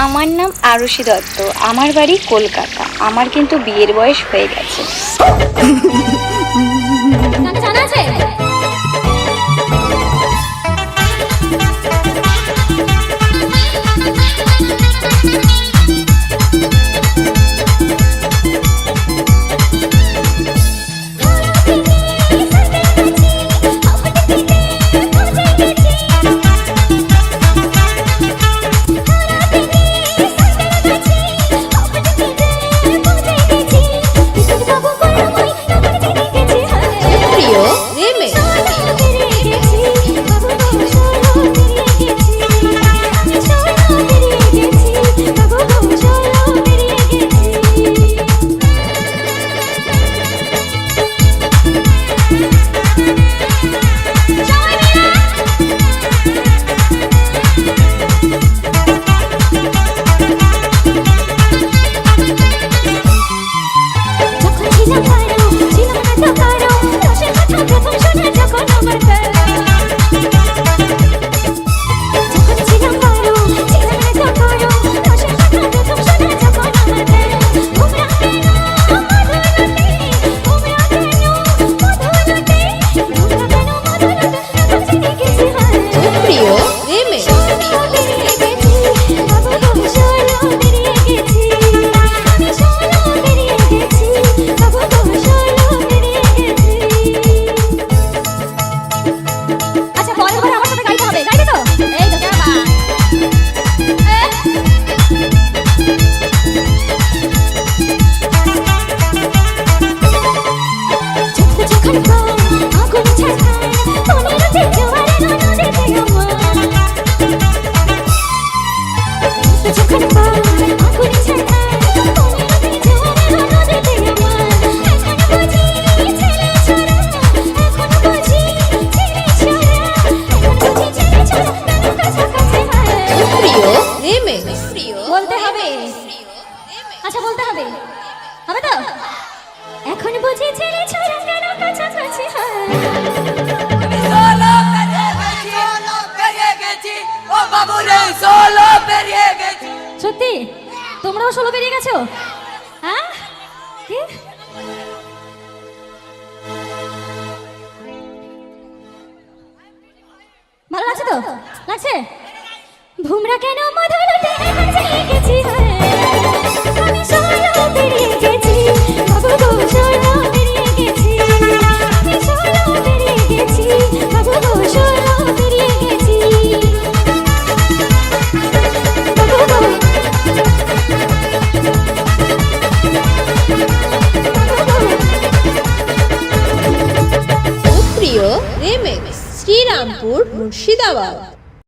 আমার নাম আরুষি দত্ত, আমার বাড়ি কলকাতা। আমার কিন্তু বিয়ের বয়স হয়ে গেছে। জানা আছে? বলতে হবে, আচ্ছা বলতে হবে, হবে তো? এখন বুঝি ছেলে ছোড়া কেন কাছাকাছি হয়। সত্যি তোমরাও 16 পেরিয়ে গেছো? হ্যাঁ, কি ভালো লাগছে তো? লাগছে? ভুমরা কেন মধুরতে এখন জেগে গেছি, আমি 16 পেরিয়ে গেছি, বাবু গো 16 পেরিয়ে গেছি, আমি 16 পেরিয়ে গেছি, বাবু গো 16 পেরিয়ে গেছি, বাবু গো প্রিয় রিমিক্স শ্রীরামপুর মুর্শিদাবাদ।